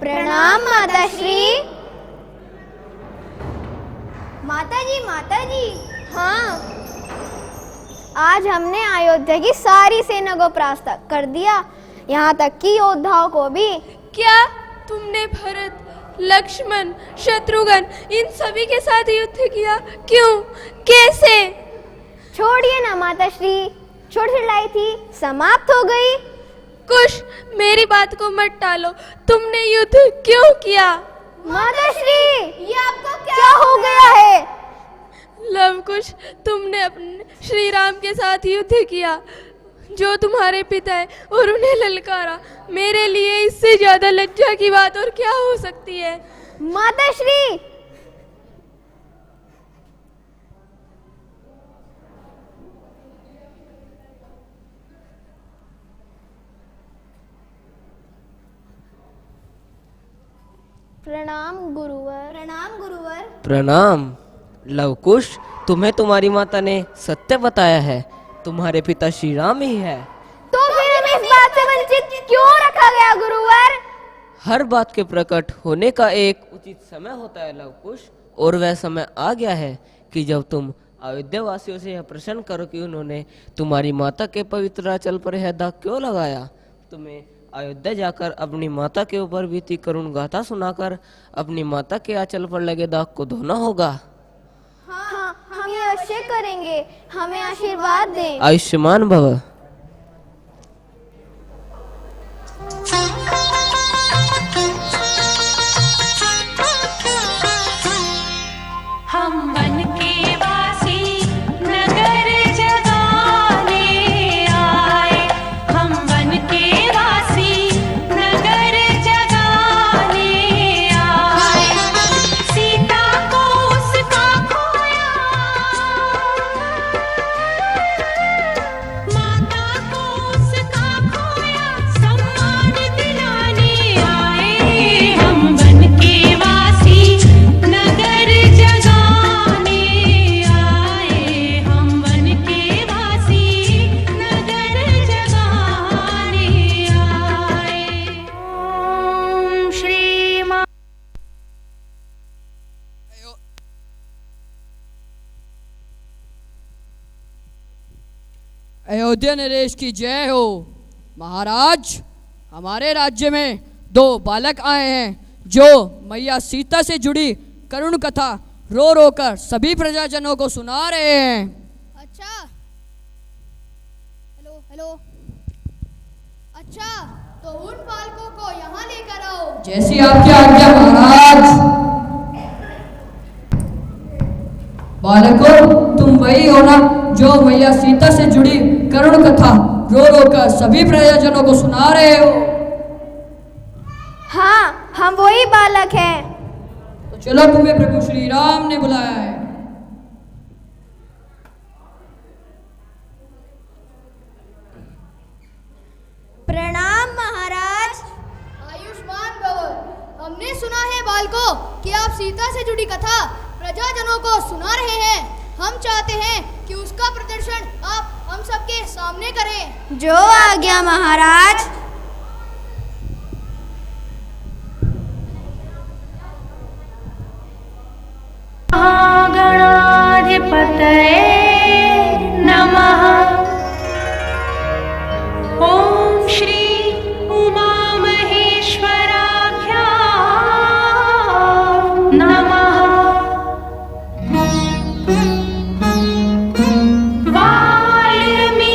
प्रणाम माताश्री। माताजी। हाँ, आज हमने अयोध्या की सारी सेना को परास्त कर दिया, यहाँ तक कि योद्धाओं को भी। क्या तुमने भरत, लक्ष्मण, शत्रुघ्न इन सभी के साथ युद्ध किया? क्यों, कैसे? छोड़िए ना माताश्री, छोटी लड़ाई थी, समाप्त हो गई। कुश, मेरी बात को मत टालो, तुमने युद्ध क्यों किया? माताश्री, ये आपको क्या हो गया है? लव कुश, तुमने अपने श्री राम के साथ युद्ध किया, जो तुम्हारे पिता है, और उन्हें ललकारा। मेरे लिए इससे ज्यादा लज्जा की बात और क्या हो सकती है? माताश्री, प्रणाम गुरुवर। प्रणाम। लवकुश, तुम्हें तुम्हारी माता ने सत्य बताया है, तुम्हारे पिता श्री राम ही है। तो फिर हमें इस बात से वंचित क्यों रखा गया गुरुवर? हर बात के प्रकट होने का एक उचित समय होता है लवकुश, और वह समय आ गया है कि जब तुम अयोध्या वासियों से यह प्रश्न करो कि उन्होंने तुम्हारी माता के पवित्र आंचल पर यह दाग क्यों लगाया। तुम्हें अयोध्या जाकर अपनी माता के ऊपर बीती करुण गाथा सुनाकर अपनी माता के आंचल पर लगे दाग को धोना होगा। हाँ, हम ये अवश्य करेंगे, हमें आशीर्वाद दें। आयुष्मान भव। हम बन के वासी नगर जगाने आए, हम बन के वासी नगर जगाने आए। सीता को उसका खोया, माता को उसका खोया, सम्मान दिलाने आए। हम बन के वासी नगर जगाने आए, हम बन के वासी नगर जगाने आए। ओम श्री मा अयोध्या नरेश की जय हो। महाराज, हमारे राज्य में 2 बालक आए हैं जो मैया सीता से जुड़ी करुण कथा रो रो कर सभी प्रजाजनों को सुना रहे हैं। अच्छा, हेलो। अच्छा, तो उन बालकों को यहाँ लेकर आओ। जैसी आपकी आज्ञा महाराज। बालकों, तुम वही हो ना जो मैया सीता से जुड़ी करुण कथा रो रो कर सभी प्रजाजनों को सुना रहे हो? हाँ, हम वही बालक हैं। तो चलो, तुम्हें प्रभु श्री राम ने बुलाया है। प्रणाम महाराज। आयुष्मान भव। हमने सुना है बालकों कि आप सीता से जुड़ी कथा प्रजाजनों को सुना रहे हैं। हम चाहते हैं कि उसका प्रदर्शन आप हम सबके सामने करें। जो आज्ञा महाराज। गणाधिपतये नमः। ओम श्री उमा महेश्वराभ्यां नमः। वाल्मीकि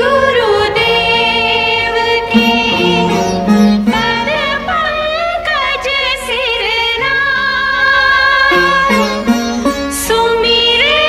गुरुदेव के पद पंकज सिरना, सुमिरे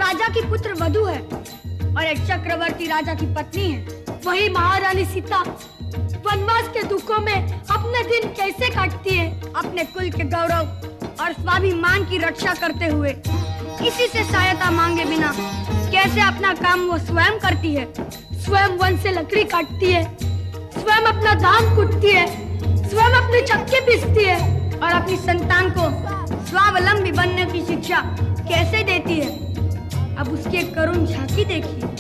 राजा की पुत्र वधु है और एक चक्रवर्ती राजा की पत्नी है। वही महारानी सीता वनवास के दुखों में अपने दिन कैसे काटती है, अपने कुल के गौरव और स्वाभिमान की रक्षा करते हुए, किसी से सहायता मांगे बिना कैसे अपना काम वो स्वयं करती है। स्वयं वन से लकड़ी काटती है, स्वयं अपना धान कूटती है, स्वयं अपने चक्के पीसती है और अपनी संतान को स्वावलंबी बनने की शिक्षा कैसे देती है। अब उसकी करुण झांकी देखिए।